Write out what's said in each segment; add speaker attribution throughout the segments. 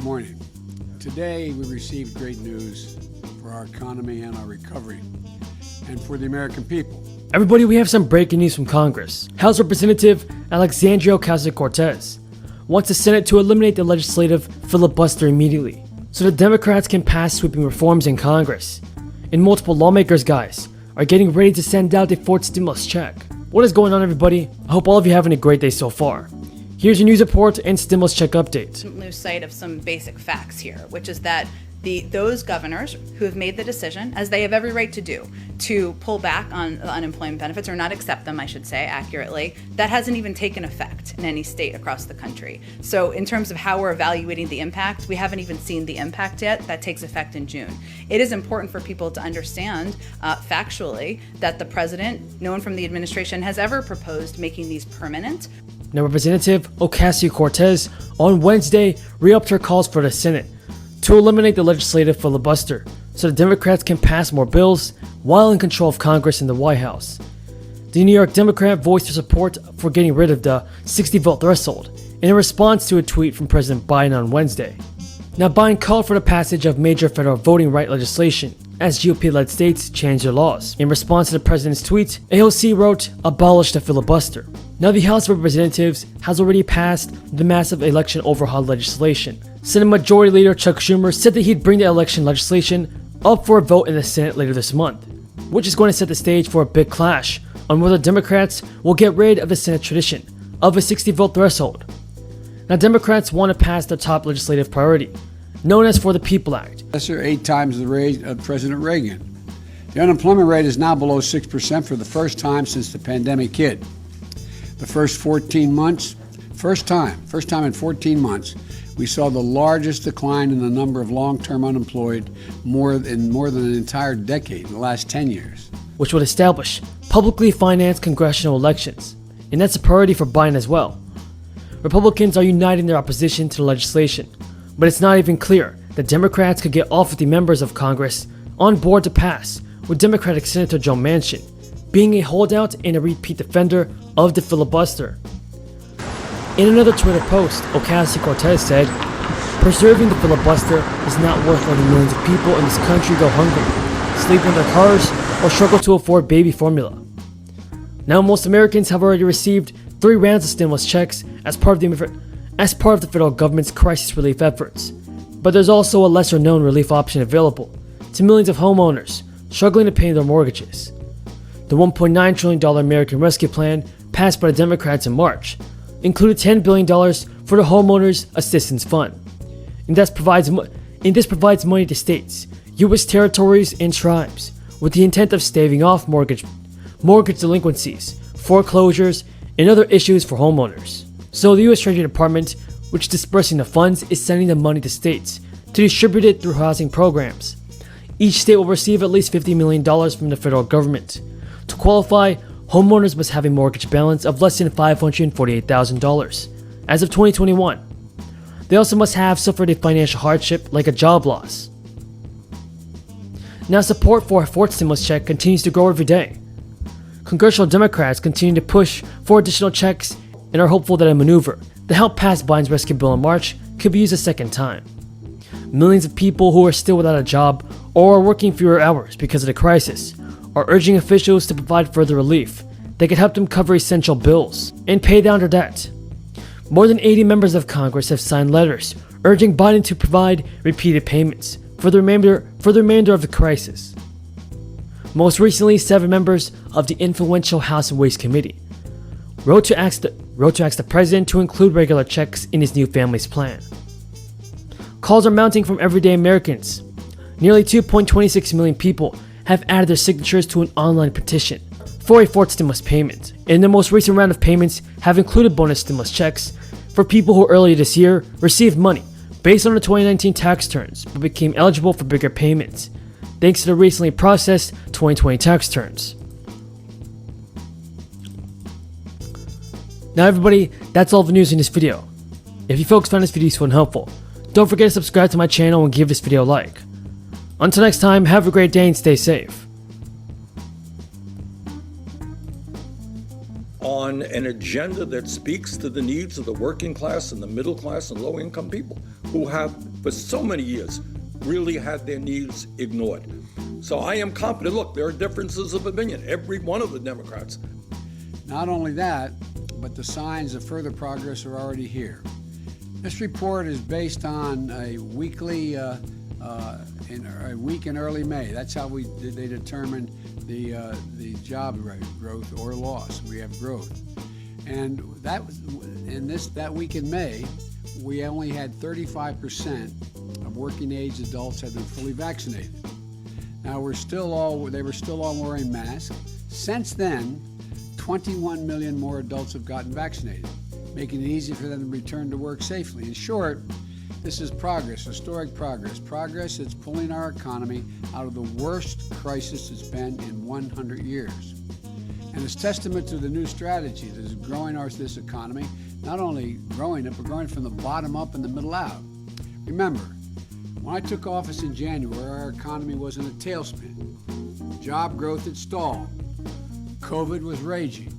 Speaker 1: Good morning. Today we received great news for our economy and our recovery, and for the American people.
Speaker 2: Everybody, we have some breaking news from Congress. House Representative Alexandria Ocasio-Cortez wants the Senate to eliminate the legislative filibuster immediately, so the Democrats can pass sweeping reforms in Congress. And multiple lawmakers, guys, are getting ready to send out a fourth stimulus check. What is going on, everybody? I hope all of you are having a great day so far. Here's your news report and stimulus check update.
Speaker 3: Lose sight of some basic facts here, which is that those governors who have made the decision, as they have every right to do, to pull back on the unemployment benefits, or not accept them, I should say accurately, that hasn't even taken effect in any state across the country. So in terms of how we're evaluating the impact, we haven't even seen the impact yet. That takes effect in June. It is important for people to understand factually that the president, no one from the administration has ever proposed making these permanent.
Speaker 2: Now, Representative Ocasio-Cortez on Wednesday re-upped her calls for the Senate to eliminate the legislative filibuster so the Democrats can pass more bills while in control of Congress and the White House. The New York Democrat voiced her support for getting rid of the 60-vote threshold in response to a tweet from President Biden on Wednesday. Now, Biden called for the passage of major federal voting right legislation as GOP-led states change their laws. In response to the president's tweet, AOC wrote, "Abolish the filibuster." Now, the House of Representatives has already passed the massive election overhaul legislation. Senate Majority Leader Chuck Schumer said that he'd bring the election legislation up for a vote in the Senate later this month, which is going to set the stage for a big clash on whether Democrats will get rid of the Senate tradition of a 60-vote threshold. Now, Democrats want to pass their top legislative priority, known as For the People Act.
Speaker 1: That's 8 times the rate of President Reagan. The unemployment rate is now below 6% for the first time since the pandemic hit. The first time in 14 months, we saw the largest decline in the number of long-term unemployed in more than an entire decade, in the last 10 years.
Speaker 2: Which would establish publicly financed congressional elections, and that's a priority for Biden as well. Republicans are uniting their opposition to the legislation, but it's not even clear that Democrats could get all 50 members of Congress on board to pass, with Democratic Senator Joe Manchin being a holdout and a repeat defender of the filibuster. In another Twitter post, Ocasio-Cortez said, "Preserving the filibuster is not worth letting millions of people in this country go hungry, sleep in their cars, or struggle to afford baby formula." Now, most Americans have already received 3 rounds of stimulus checks as part of the federal government's crisis relief efforts. But there's also a lesser-known relief option available to millions of homeowners struggling to pay their mortgages. The $1.9 trillion American Rescue Plan, passed by the Democrats in March, included $10 billion for the Homeowners Assistance Fund. And this provides money to states, U.S. territories, and tribes with the intent of staving off mortgage delinquencies, foreclosures, and other issues for homeowners. So the U.S. Treasury Department, which is dispersing the funds, is sending the money to states to distribute it through housing programs. Each state will receive at least $50 million from the federal government. To qualify, homeowners must have a mortgage balance of less than $548,000 as of 2021. They also must have suffered a financial hardship like a job loss. Now, support for a fourth stimulus check continues to grow every day. Congressional Democrats continue to push for additional checks and are hopeful that a maneuver that helped pass Biden's rescue bill in March could be used a second time. Millions of people who are still without a job or are working fewer hours because of the crisis are urging officials to provide further relief that could help them cover essential bills and pay down their debt. More than 80 members of Congress have signed letters urging Biden to provide repeated payments for the remainder of the crisis. Most recently, 7 members of the influential House Ways Committee wrote to ask the president to include regular checks in his new family's plan. Calls are mounting from everyday Americans. Nearly 2.26 million people have added their signatures to an online petition for a fourth stimulus payment, and the most recent round of payments have included bonus stimulus checks for people who earlier this year received money based on the 2019 tax returns but became eligible for bigger payments thanks to the recently processed 2020 tax returns. Now, everybody, that's all the news in this video. If you folks found this video useful and helpful, don't forget to subscribe to my channel and give this video a like. Until next time, have a great day and stay safe.
Speaker 4: On an agenda that speaks to the needs of the working class and the middle class and low-income people who have for so many years really had their needs ignored. So I am confident. Look, there are differences of opinion. Every one of the Democrats.
Speaker 1: Not only that, but the signs of further progress are already here. This report is based on a weekly, a week in early May. That's how they determined the job rate growth or loss. We have growth, and that week in May, we only had 35% of working age adults had been fully vaccinated. Now they were still all wearing masks. Since then, 21 million more adults have gotten vaccinated, making it easy for them to return to work safely. In short, this is progress, historic progress. Progress that's pulling our economy out of the worst crisis it's been in 100 years. And it's testament to the new strategy that is growing this economy, not only growing it, but growing from the bottom up and the middle out. Remember, when I took office in January, our economy was in a tailspin. Job growth had stalled. COVID was raging.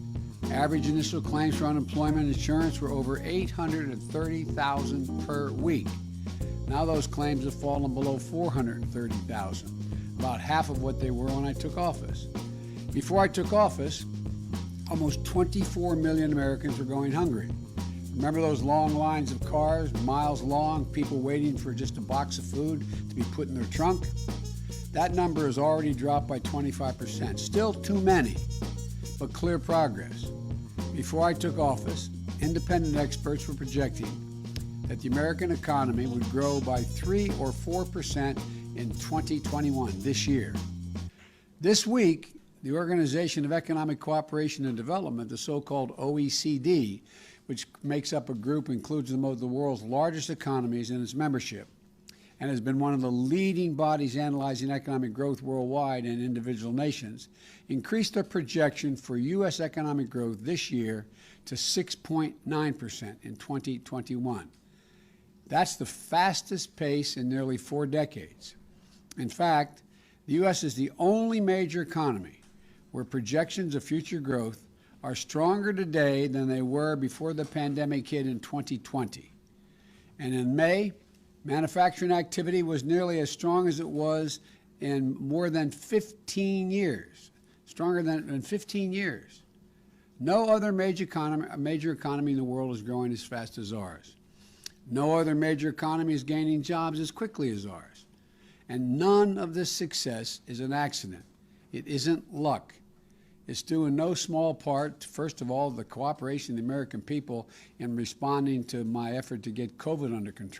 Speaker 1: Average initial claims for unemployment insurance were over 830,000 per week. Now those claims have fallen below 430,000, about half of what they were when I took office. Before I took office, almost 24 million Americans were going hungry. Remember those long lines of cars, miles long, people waiting for just a box of food to be put in their trunk? That number has already dropped by 25%. Still too many, but clear progress. Before I took office, independent experts were projecting that the American economy would grow by 3 or 4% in 2021, this year. This week, the Organization of Economic Cooperation and Development, the so-called OECD, which makes up a group includes the world's largest economies in its membership, and has been one of the leading bodies analyzing economic growth worldwide and individual nations, increased their projection for U.S. economic growth this year to 6.9% in 2021. That's the fastest pace in nearly 4 decades. In fact, the U.S. is the only major economy where projections of future growth are stronger today than they were before the pandemic hit in 2020. And in May, manufacturing activity was nearly as strong as it was in more than 15 years, stronger than in 15 years. No other major economy in the world is growing as fast as ours. No other major economy is gaining jobs as quickly as ours. And none of this success is an accident. It isn't luck. It's due in no small part, first of all, the cooperation of the American people in responding to my effort to get COVID under control.